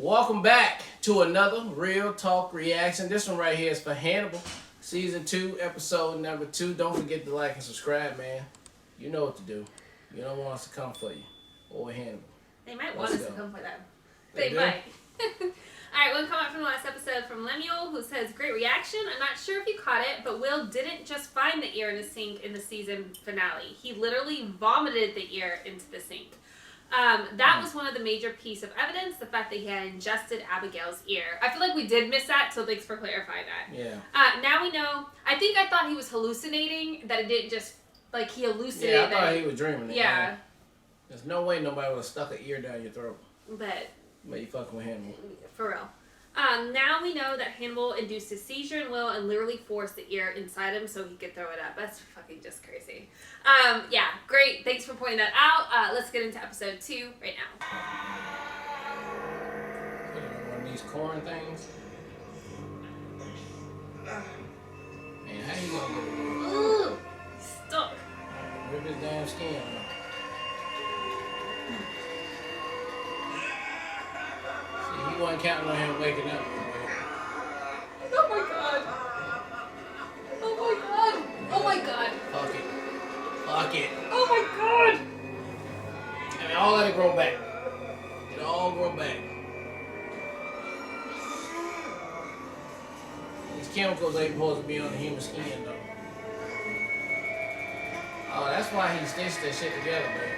Welcome back to another Real Talk Reaction. This one right here is for Hannibal, Season 2, Episode number 2. Don't forget to like and subscribe, man. You know what to do. You don't want us to come for you. Or Hannibal. They might want us to come for them. They might. Alright, one comment from the last episode from Lemuel, who says, great reaction. I'm not sure if you caught it, but Will didn't just find the ear in the sink in the season finale. He literally vomited the ear into the sink. That was one of the major pieces of evidence, the fact that he had ingested Abigail's ear. I feel like we did miss that, so thanks for clarifying that. Yeah. Now we know. I thought he was hallucinating, that it didn't just, like, he hallucinated. Yeah, I thought he was dreaming. Yeah. There's no way nobody would have stuck an ear down your throat. But you fucking with Hannibal. For real. Now we know that Hannibal induced a seizure in Will and literally forced the ear inside him so he could throw it up. That's fucking just crazy. Yeah, great. Thanks for pointing that out. Let's get into episode 2 right now. One of these corn things. Man, how you gonna get it? Ooh, stuck. Rip his damn skin. He wasn't counting on him waking up. Oh my god. Oh my god. Oh my god. Fuck it. Fuck it. Oh my god. I mean, all let it grow back. It all grow back. These chemicals ain't supposed to be on the human skin, though. Oh, that's why he stitched that shit together, man.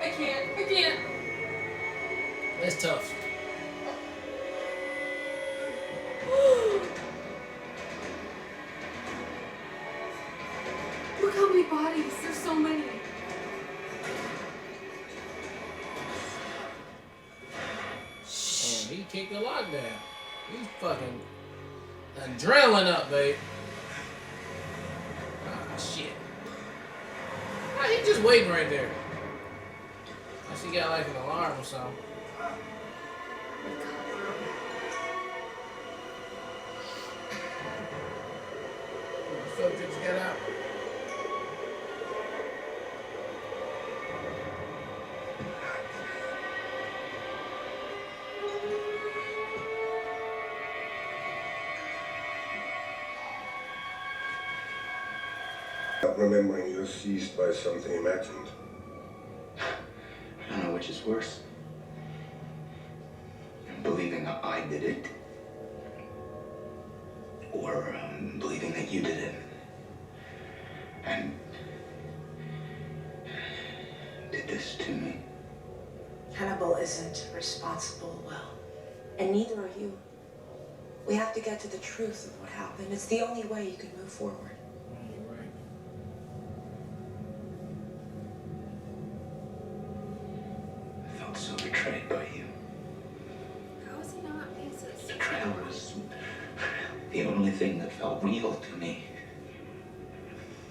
I can't. That's tough. Look how many bodies. There's so many. Man, he kicked the lockdown. He's fucking adrenaline up, babe. Ah, shit. Why he just waiting right there? Unless he got like an alarm or something. The subjects got out. Remembering you're seized by something imagined. I don't know which is worse. Believing I did it, or believing that you did it, and did this to me. Hannibal isn't responsible, Will, and neither are you. We have to get to the truth of what happened. It's the only way you can move forward. You're right. I felt so betrayed by you. How is he not racist? Betrayal was the only thing that felt real to me.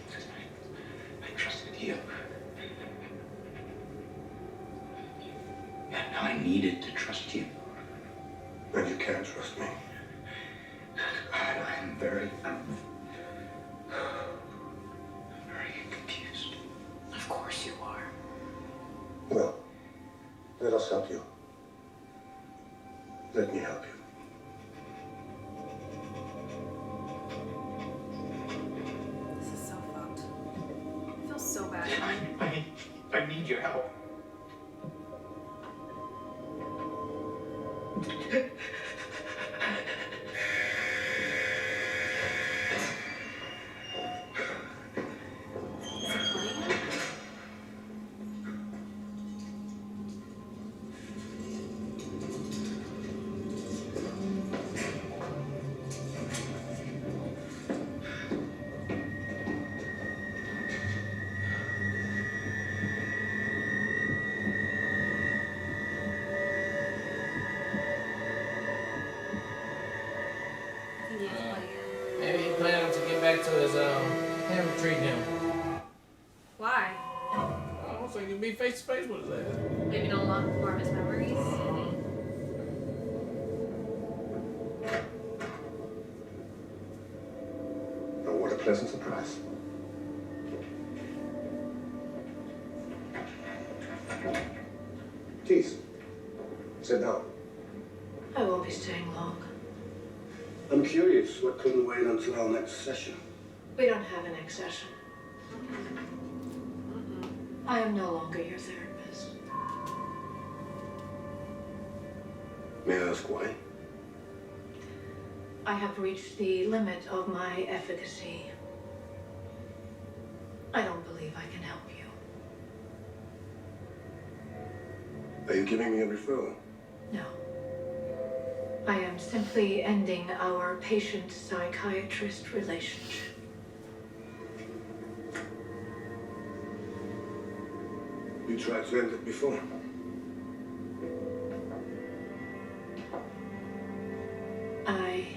Because I trusted you. And I needed to trust you. And you can't trust me. I'm very confused. Of course you are. Well, let us help you. Let me help you. This is so fucked. I feel so bad. I need your help. Maybe he planned to get back to his him treating him. Why? I don't think he'd be face to face with his ass. Maybe no longer more of his memories. Oh, what a pleasant surprise. Please, sit down. I won't be staying long. I'm curious what couldn't wait until our next session. We don't have a next session. I am no longer your therapist. May I ask why? I have reached the limit of my efficacy. I don't believe I can help you. Are you giving me a referral? No. I am simply ending our patient-psychiatrist relationship. You tried to end it before. I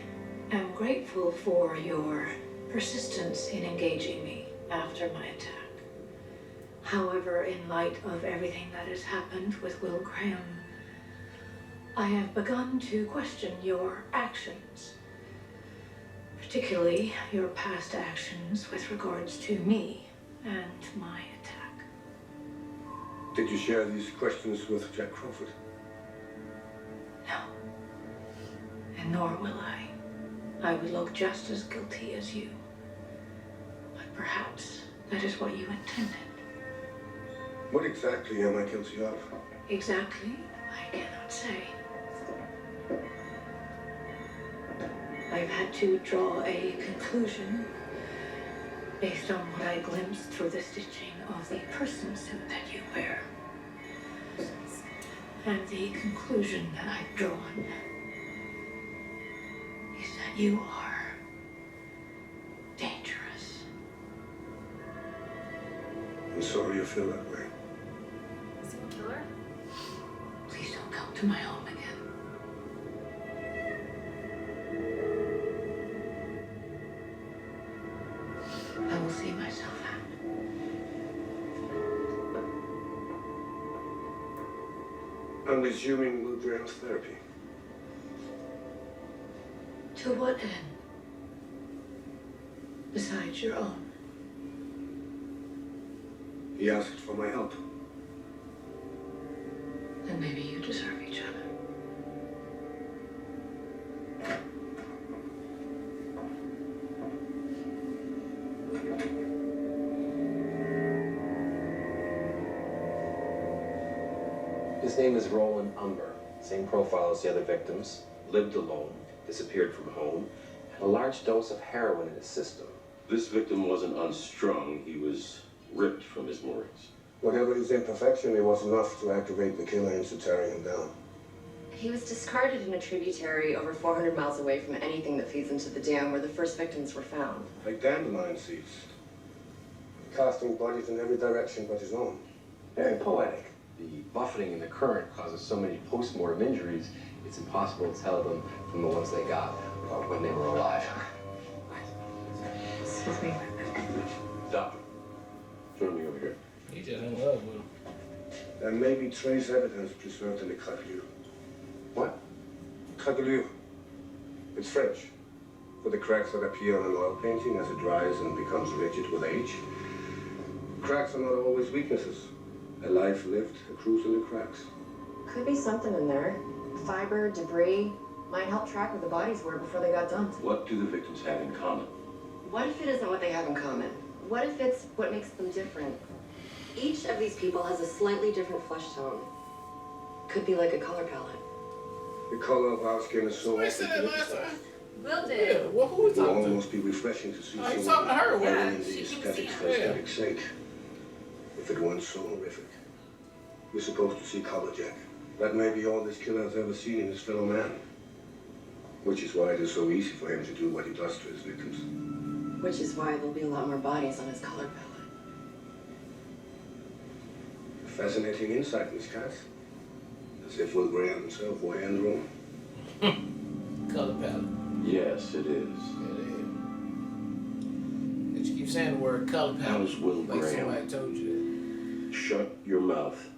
am grateful for your persistence in engaging me after my attack. However, in light of everything that has happened with Will Graham, I have begun to question your actions, particularly your past actions with regards to me and my attack. Did you share these questions with Jack Crawford? No. And nor will I. I would look just as guilty as you. But perhaps that is what you intended. What exactly am I guilty of? Exactly, I cannot say. I've had to draw a conclusion based on what I glimpsed through the stitching of the person suit that you wear. And the conclusion that I've drawn is that you are dangerous. I'm sorry you feel that way. Is he a killer? Please don't come to my home again. I will see myself out. I'm resuming Will Graham's therapy. To what end? Besides your own. He asked for my help. Then maybe you deserve each other. His name is Roland Umber. Same profile as the other victims. Lived alone, disappeared from home, had a large dose of heroin in his system. This victim wasn't unstrung, he was ripped from his moorings. Whatever his imperfection, it was enough to activate the killer into tearing him down. He was discarded in a tributary over 400 miles away from anything that feeds into the dam where the first victims were found. Like dandelion seeds. Casting bodies in every direction but his own. Very poetic. The buffeting in the current causes so many post-mortem injuries, it's impossible to tell them from the ones they got or when they were alive. Excuse me. Doctor, join me over here. He just in love with him. There may be trace evidence preserved in the craquelure. What? Craquelure. It's French. For the cracks that appear on an oil painting as it dries and becomes rigid with age. Cracks are not always weaknesses. A life lived accrues in the cracks. Could be something in there. Fiber, debris, might help track where the bodies were before they got dumped. What do the victims have in common? What if it isn't what they have in common? What if it's what makes them different? Each of these people has a slightly different flesh tone. Could be like a color palette. The color of our skin is so Who often said that last time? Will Yeah, did. well, who was It will talking to? almost be refreshing to see Oh, he's someone talking to her, living yeah, in the she keeps aesthetics for seeing her. aesthetic's sake. If it weren't so horrific. We're supposed to see color, Jack. That may be all this killer has ever seen in his fellow man. Which is why it is so easy for him to do what he does to his victims. Which is why there'll be a lot more bodies on his color palette. Fascinating insight, Miss Cass. As if Will Graham himself were in the room. Color palette. Yes, it is. It is. And you keep saying the word color palette. How's Will like Graham? somebody told you Shut your mouth.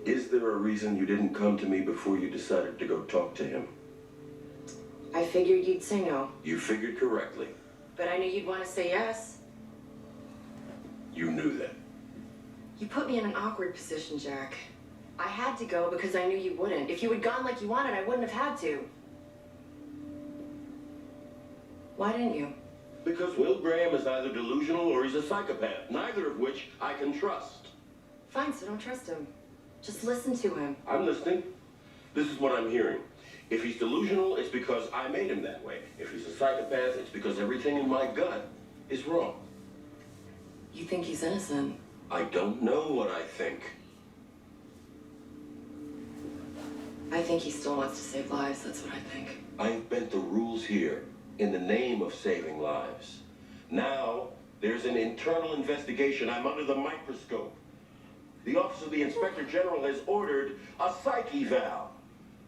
Is there a reason you didn't come to me before you decided to go talk to him? I figured you'd say no, You figured correctly. but I knew you'd want to say yes. You knew that. You put me in an awkward position, Jack. I had to go because I knew you wouldn't. If you had gone like you wanted, I wouldn't have had to. Why didn't you? Because Will Graham is either delusional or he's a psychopath, neither of which I can trust. Fine, so don't trust him. Just listen to him. I'm listening. This is what I'm hearing. If he's delusional, it's because I made him that way. If he's a psychopath, it's because everything in my gut is wrong. You think he's innocent? I don't know what I think. I think he still wants to save lives, that's what I think. I've bent the rules here in the name of saving lives. Now, there's an internal investigation. I'm under the microscope. The Office of the Inspector General has ordered a psych eval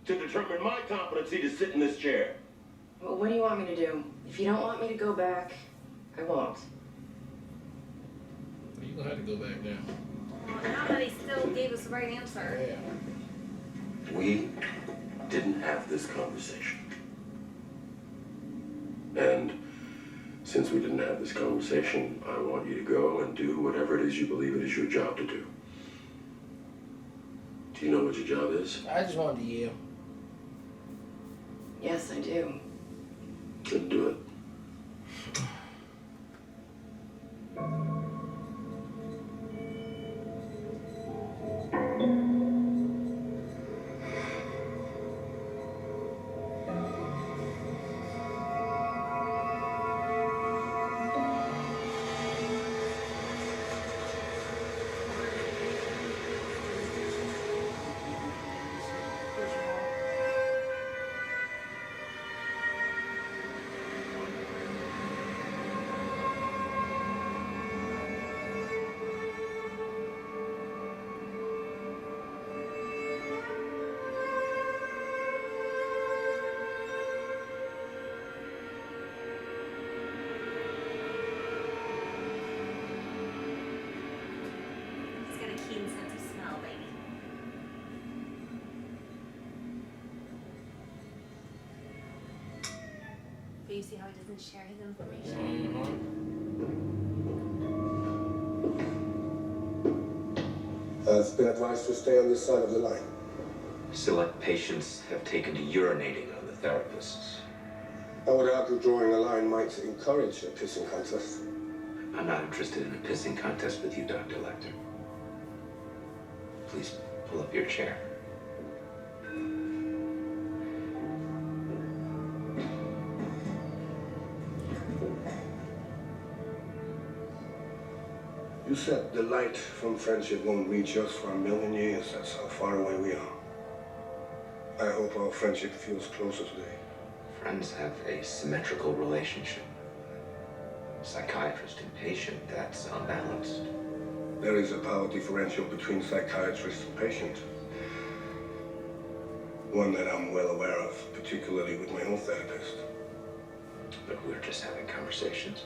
to determine my competency to sit in this chair. Well, what do you want me to do? If you don't want me to go back, I won't. You're gonna have to go back now. Well, now that he still gave us the right answer. Yeah. We didn't have this conversation. And since we didn't have this conversation, I want you to go and do whatever it is you believe it is your job to do. Do you know what your job is? I just wanted to yell. Yes, I do. Then do it. He's got a keen sense of smell, baby. But you see how he doesn't share his information? I've been advised to stay on this side of the line. Select patients have taken to urinating on the therapists. I would argue drawing a line might encourage a pissing contest. I'm not interested in a pissing contest with you, Dr. Lecter. Please pull up your chair. You said the light from friendship won't reach us for 1,000,000 years. That's how far away we are. I hope our friendship feels closer today. Friends have a symmetrical relationship. Psychiatrist and patient, that's unbalanced. There is a power differential between psychiatrist and patient. One that I'm well aware of, particularly with my own therapist. But we're just having conversations.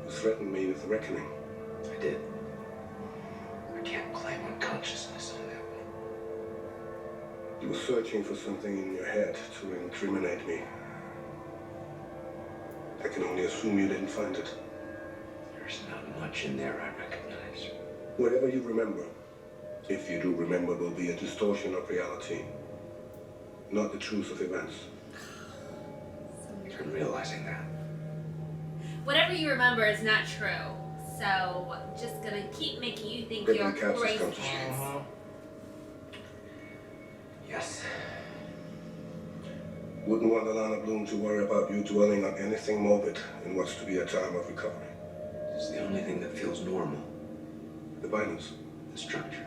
You threatened me with a reckoning. I did. I can't claim unconsciousness on that one. You were searching for something in your head to incriminate me. I can only assume you didn't find it. There's not much in there I recognize. Whatever you remember, if you do remember, will be a distortion of reality, not the truth of events. I'm realizing that. Whatever you remember is not true. So, just gonna keep making you think Maybe you're the cats crazy come to pants. Yes. Wouldn't want Alana Bloom to worry about you dwelling on anything morbid in what's to be a time of recovery. It's the only thing that feels normal. The violence. The structure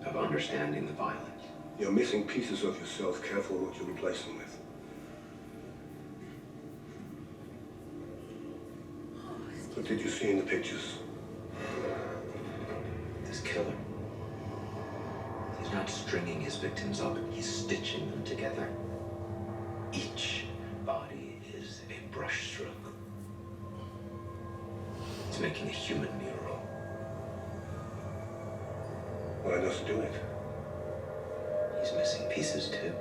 of understanding the violence. You're missing pieces of yourself. Careful what you replace them with. What did you see in the pictures? This killer. He's not stringing his victims up, he's stitching them together. Each body is a brushstroke. It's making a human mural. Why doesn't do it? He's missing pieces too.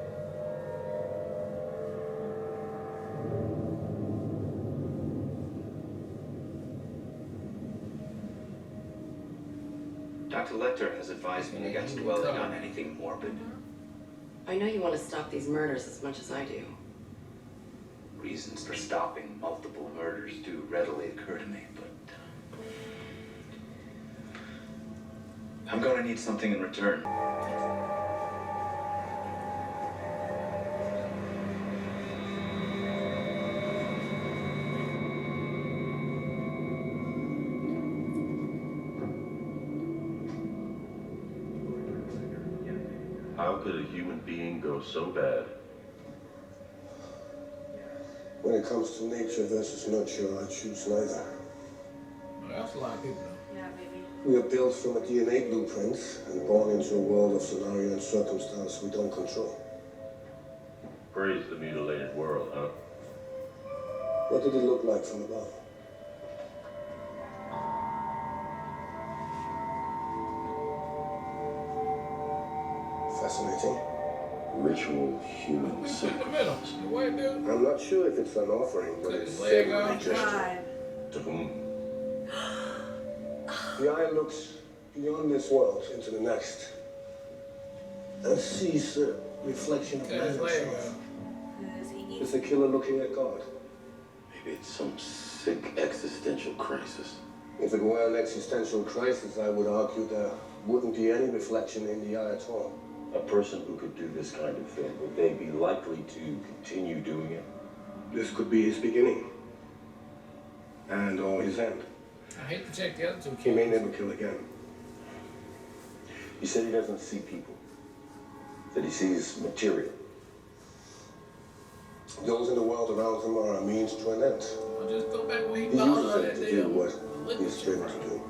Dr. Lecter has advised me against dwelling on anything morbid. I know you want to stop these murders as much as I do. Reasons for stopping multiple murders do readily occur to me, but I'm going to need something in return. How could a human being go so bad? When it comes to nature versus nurture, I choose neither. Well, that's a lot of people, though. Yeah, maybe. We are built from a DNA blueprint and born into a world of scenario and circumstance we don't control. Praise the mutilated world, huh? What did it look like from above? Fascinating. Ritual human In the sacrifice. middle. The white dude. I'm not sure if it's an offering, but Cut it's his leg certainly a off. gesture. To whom? The eye looks beyond this world into the next and sees a reflection of Cut man his leg himself. off. Does he Is the killer looking at God? Maybe it's some sick existential crisis. If it were an existential crisis, I would argue there wouldn't be any reflection in the eye at all. A person who could do this kind of thing, would they be likely to continue doing it? This could be his beginning and or his end. I hate to check the other two He may kids. never kill again. He said he doesn't see people, that he sees material. Those in the world around him are a means to an end. I'll just go back where he He found uses all it that to do damn what liquor he's driven shit. to do.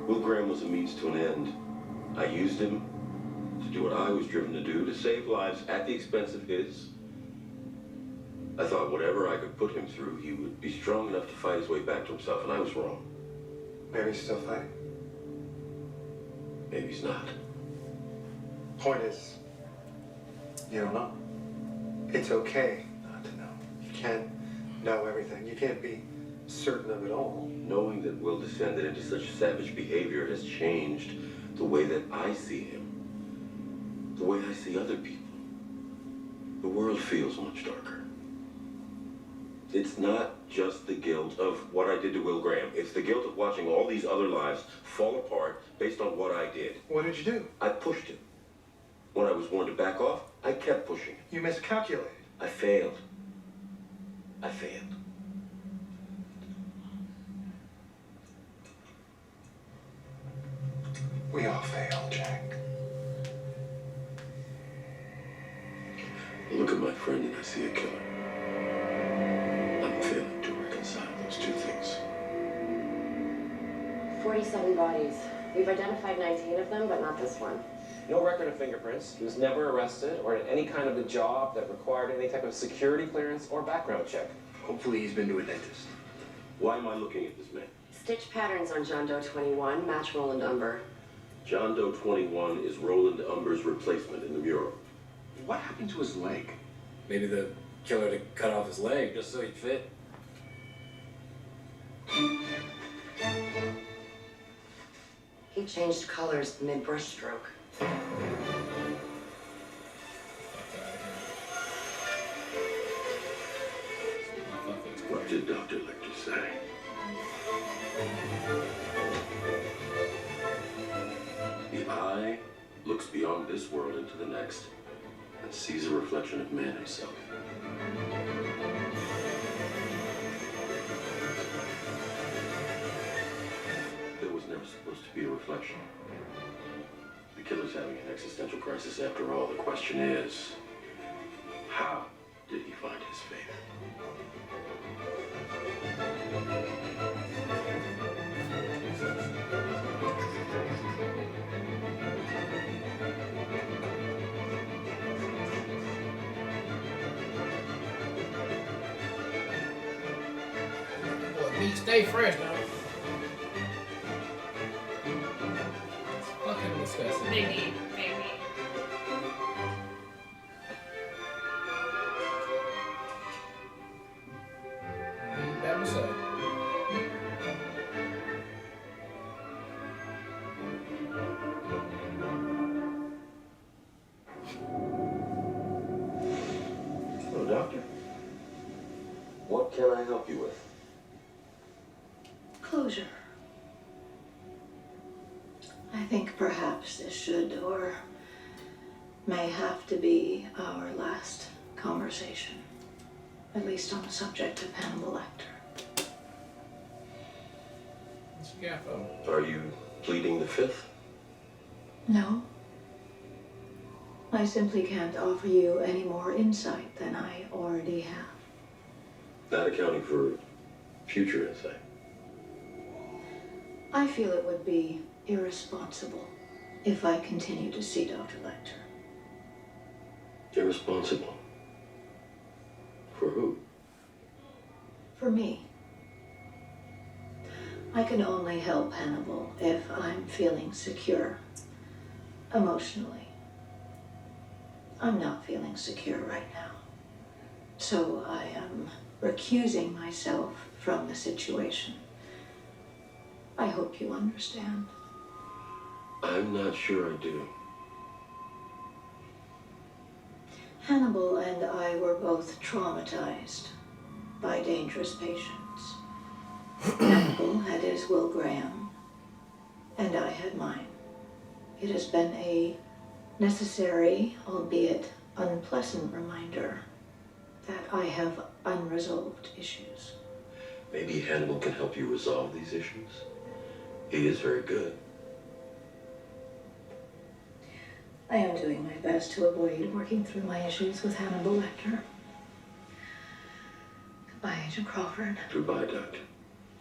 Will Graham was a means to an end. I used him to do what I was driven to do, to save lives at the expense of his. I thought whatever I could put him through, he would be strong enough to fight his way back to himself, and I was wrong. Maybe he's still fighting. Maybe he's not. Point is, you don't know. It's okay not to know. You can't know everything. You can't be certain of it all. Knowing that Will descended into such savage behavior has changed the way that I see him, the way I see other people. The world feels much darker. It's not just the guilt of what I did to Will Graham. It's the guilt of watching all these other lives fall apart based on what I did. What did you do? I pushed him. When I was warned to back off, I kept pushing him. You miscalculated. I failed. I failed. We all fail, Jack. I look at my friend and I see a killer. I'm failing to reconcile those two things. 47 bodies. We've identified 19 of them, but not this one. No record of fingerprints. He was never arrested or in any kind of a job that required any type of security clearance or background check. Hopefully he's been to a dentist. Why am I looking at this man? Stitch patterns on John Doe 21 match Roland Umber. John Doe 21 is Roland Umber's replacement in the mural. What happened to his leg? Maybe the killer to cut off his leg just so he'd fit. He changed colors mid-brushstroke. What did Dr. Lecter say? The eye looks beyond this world into the next and sees a reflection of man himself. There was never supposed to be a reflection. The killer's having an existential crisis after all. The question is, how did he find his faith? Boy, meat stay fresh now. It's fucking disgusting. Maybe. Eat that myself. closure. I think perhaps this should or may have to be our last conversation, at least on the subject of Hannibal Lecter. What you got for me? Are you pleading the fifth? No. I simply can't offer you any more insight than I already have. Not accounting for future insight. I feel it would be irresponsible if I continue to see Dr. Lecter. Irresponsible? For who? For me. I can only help Hannibal if I'm feeling secure emotionally. I'm not feeling secure right now. So I am recusing myself from the situation. I hope you understand. I'm not sure I do. Hannibal and I were both traumatized by dangerous patients. Hannibal had his Will Graham, and I had mine. It has been a necessary, albeit unpleasant reminder that I have unresolved issues. Maybe Hannibal can help you resolve these issues. He is very good. I am doing my best to avoid working through my issues with Hannibal Lecter. Goodbye, Agent Crawford. Goodbye, Doctor.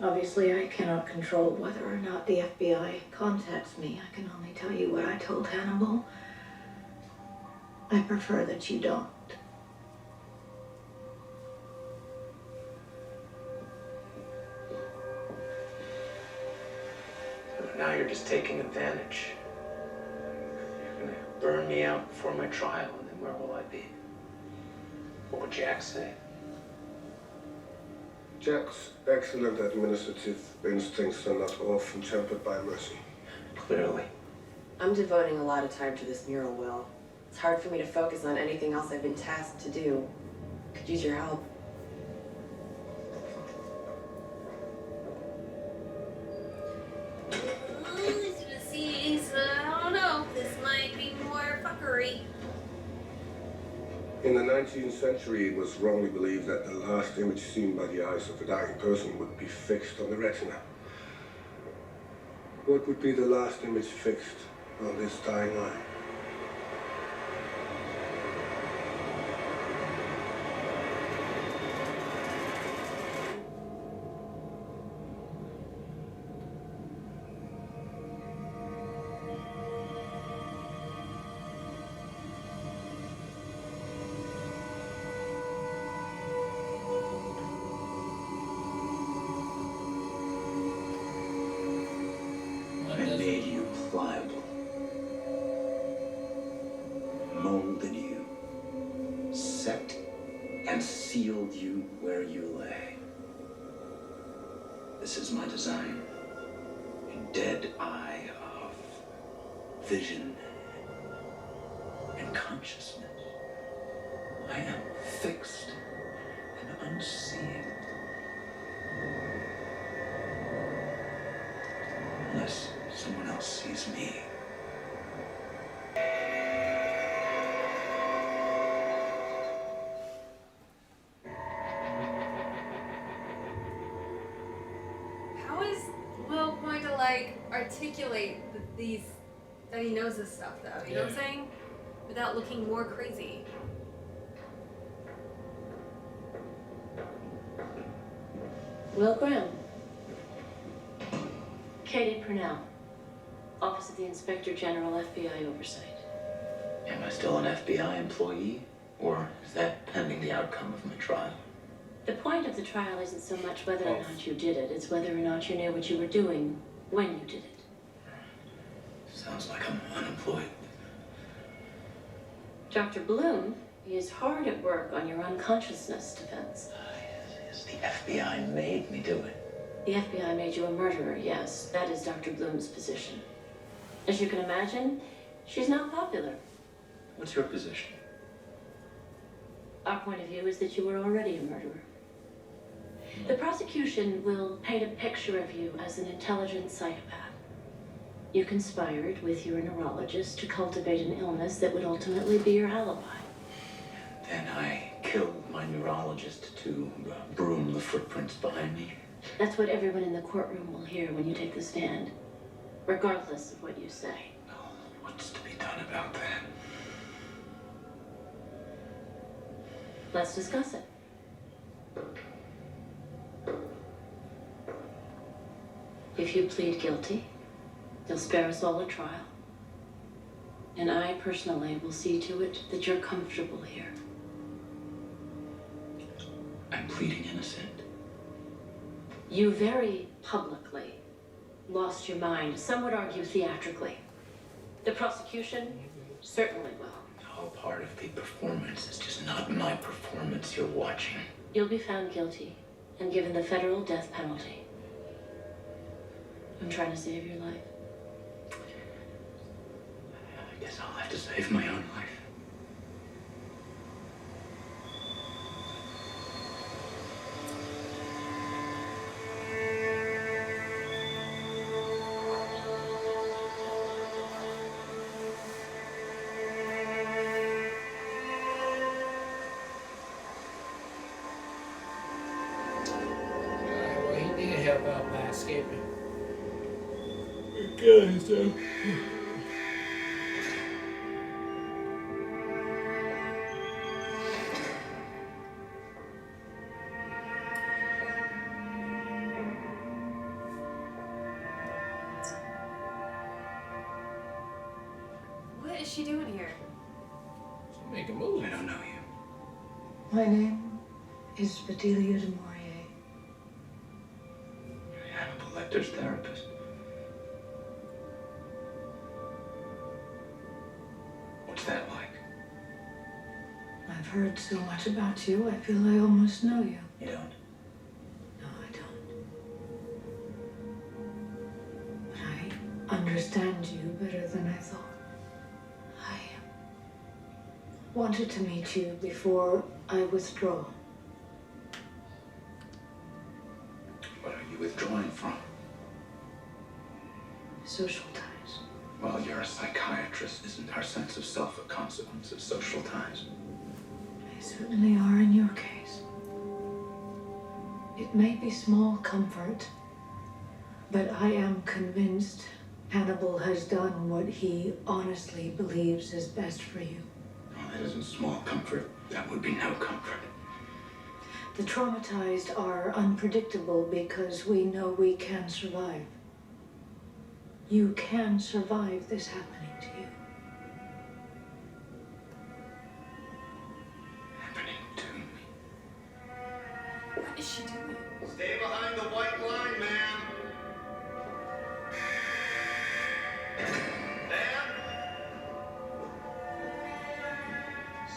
Obviously, I cannot control whether or not the FBI contacts me. I can only tell you what I told Hannibal. I prefer that you don't. Now you're just taking advantage. You're gonna burn me out before my trial, and then where will I be? What would Jack say? Jack's excellent administrative instincts are not often tempered by mercy. Clearly. I'm devoting a lot of time to this mural, Will. It's hard for me to focus on anything else I've been tasked to do. Could use your help. I don't know. This might be more fuckery. In the 19th century, it was wrongly believed that the last image seen by the eyes of a dying person would be fixed on the retina. What would be the last image fixed on this dying eye? I made you pliable, molded you, set and sealed you where you lay. This is my design, a dead eye of vision and consciousness. I am fixed and unseeing. Unless someone else sees me. How is Will going to articulate these that he knows this stuff though? You know what I'm saying? Without looking more crazy. Will Graham. Katie Purnell. Office of the Inspector General, FBI Oversight. Am I still an FBI employee? Or is that pending the outcome of my trial? The point of the trial isn't so much whether or not you did it, it's whether or not you knew what you were doing when you did it. Sounds like I'm unemployed. Dr. Bloom is hard at work on your unconsciousness defense. Yes, the FBI made me do it. The FBI made you a murderer, yes. That is Dr. Bloom's position. As you can imagine, she's not popular. What's your position? Our point of view is that you were already a murderer. The prosecution will paint a picture of you as an intelligent psychopath. You conspired with your neurologist to cultivate an illness that would ultimately be your alibi. Then I killed my neurologist to broom the footprints behind me. That's what everyone in the courtroom will hear when you take the stand, regardless of what you say. Well, what's to be done about that? Let's discuss it. If you plead guilty, you'll spare us all a trial. And I personally will see to it that you're comfortable here. I'm pleading innocent. You very publicly lost your mind, some would argue theatrically. The prosecution certainly will. All part of the performance. It's just not my performance you're watching. You'll be found guilty and given the federal death penalty. I'm trying to save your life. I guess I'll have to save my own life. Well, he did help out by escaping. Okay, so. What is she doing here? She's making moves. I don't know you. My name is Bedelia de Maurier. You're Hannibal Lecter's therapist. What's that like? I've heard so much about you, I feel I almost know you. You don't? No, I don't. But I understand you better than I thought. I wanted to meet you before I withdraw. What are you withdrawing from? Social ties. Well, you're a psychiatrist. Isn't our sense of self a consequence of social ties? They certainly are in your case. It may be small comfort, but I am convinced Hannibal has done what he honestly believes is best for you. Well, that isn't small comfort. That would be no comfort. The traumatized are unpredictable because we know we can survive. You can survive this happening to you. Happening to me. What is she doing? Stay behind the white line, man.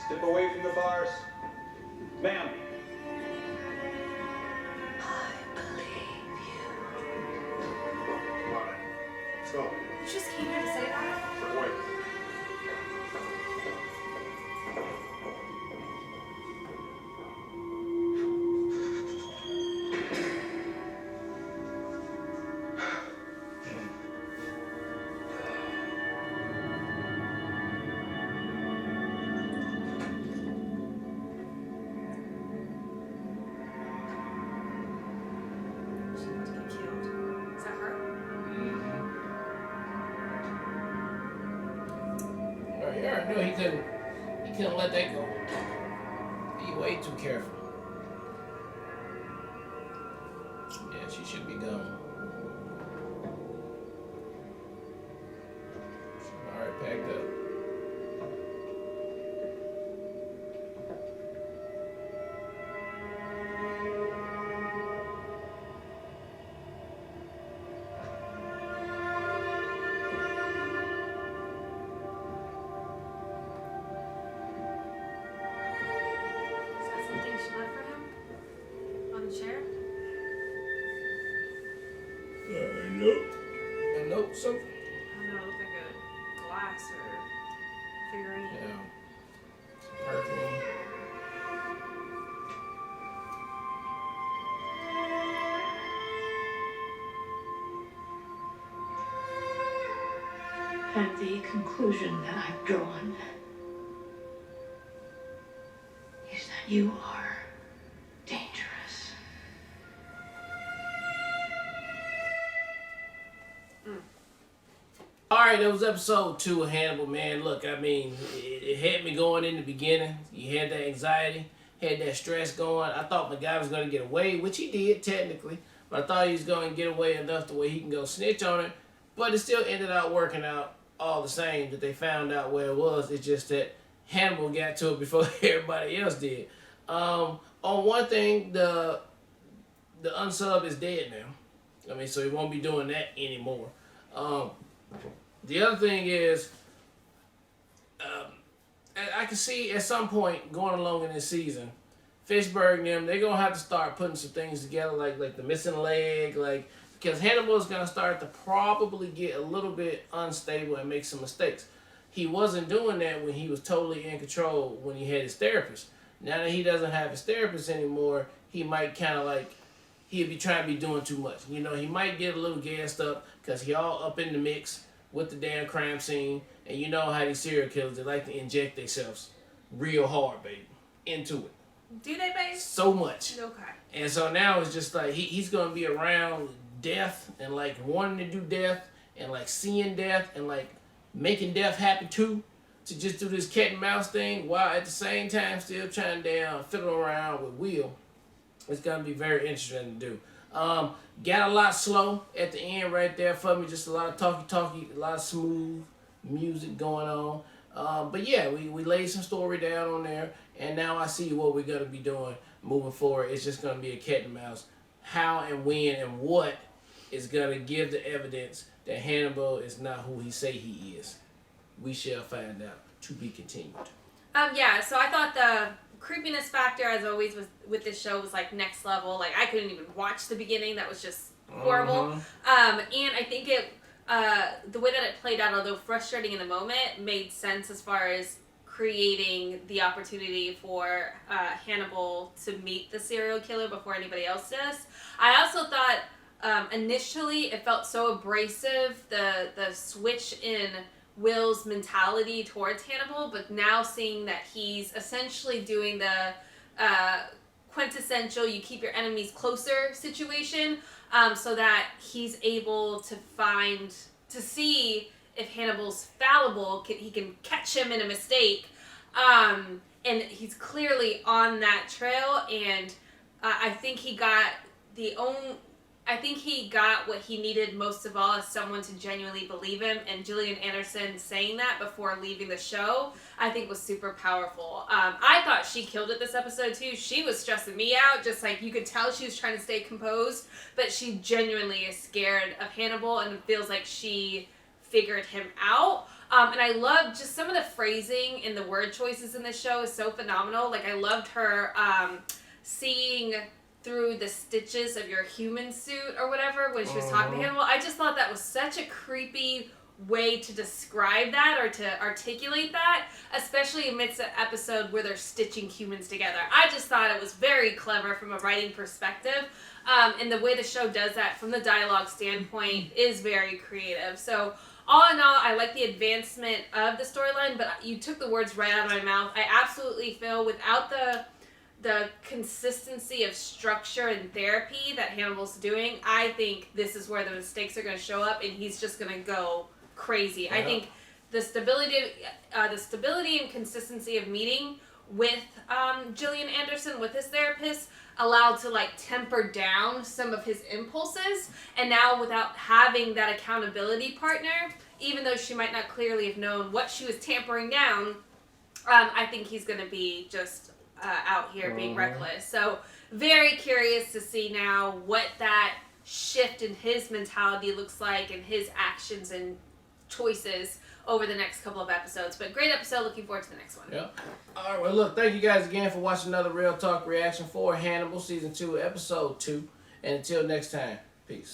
Step away from the bars. Ma'am. I believe you. Come on, let's go. You just came here to say that? Wait. She wants to get killed. Is that her? You already knew he couldn't let that go. He way too careful. Yeah, she should be gone. Alright, packed up. Is that something she left for him? On the chair? Nope. Nope, so. I don't know, it looked like a glass or figurine. Yeah. Perfume. And the conclusion that I've drawn is that you are dangerous. Alright, that was episode 2 of Hannibal, man. Look, I mean, it had me going in the beginning. You had that anxiety, had that stress going. I thought the guy was going to get away, which he did, technically. But I thought he was going to get away enough to where he can go snitch on it. But it still ended up working out all the same, that they found out where it was. It's just that Hannibal got to it before everybody else did. On one thing, the unsub is dead now. I mean, so he won't be doing that anymore. The other thing is, I can see at some point going along in this season, Fishburne and them, they're going to have to start putting some things together, like the missing leg, because Hannibal is going to start to probably get a little bit unstable and make some mistakes. He wasn't doing that when he was totally in control when he had his therapist. Now that he doesn't have his therapist anymore, he might kind of he'll be trying to be doing too much. You know, he might get a little gassed up because he all up in the mix with the damn crime scene. And you know how these serial killers, they like to inject themselves real hard, baby, into it. Do they, babe? So much. Okay. And so now it's just like he's going to be around death and wanting to do death and seeing death and making death happen too, to just do this cat and mouse thing while at the same time still trying to fiddle around with Will. It's going to be very interesting to do. Got a lot slow at the end right there for me. Just a lot of talky, a lot of smooth music going on. But yeah, we laid some story down on there. And now I see what we're going to be doing moving forward. It's just going to be a cat and mouse. How and when and what is going to give the evidence that Hannibal is not who he say he is. We shall find out. To be continued. Yeah, so I thought the creepiness factor, as always, with this show was next level. I couldn't even watch the beginning. That was just horrible. And I think the way that it played out, although frustrating in the moment, made sense as far as creating the opportunity for Hannibal to meet the serial killer before anybody else does. I also thought initially it felt so abrasive, the switch in Will's mentality towards Hannibal, but now seeing that he's essentially doing the quintessential you keep your enemies closer situation, so that he's able to see if Hannibal's fallible, he can catch him in a mistake, and he's clearly on that trail, and I think he got what he needed most of all, as someone to genuinely believe him, and Gillian Anderson saying that before leaving the show, I think was super powerful. I thought she killed it this episode too. She was stressing me out, just you could tell she was trying to stay composed, but she genuinely is scared of Hannibal and feels like she figured him out. And I love just some of the phrasing and the word choices in this show is so phenomenal. I loved her seeing through the stitches of your human suit or whatever when she was talking to Hannibal. I just thought that was such a creepy way to describe that or to articulate that, especially amidst an episode where they're stitching humans together. I just thought it was very clever from a writing perspective, and the way the show does that from the dialogue standpoint is very creative. So all in all, I like the advancement of the storyline, but you took the words right out of my mouth. I absolutely feel without the consistency of structure and therapy that Hannibal's doing, I think this is where the mistakes are going to show up, and he's just going to go crazy. Yeah. I think the stability and consistency of meeting with Gillian Anderson, with his therapist, allowed to temper down some of his impulses, and now without having that accountability partner, even though she might not clearly have known what she was tampering down, I think he's going to be just out here being reckless. So very curious to see now what that shift in his mentality looks like and his actions and choices over the next couple of episodes. But great episode. Looking forward to the next one. Yeah. All right. Well, look, thank you guys again for watching another Real Talk reaction for Hannibal Season 2, Episode 2. And until next time, peace.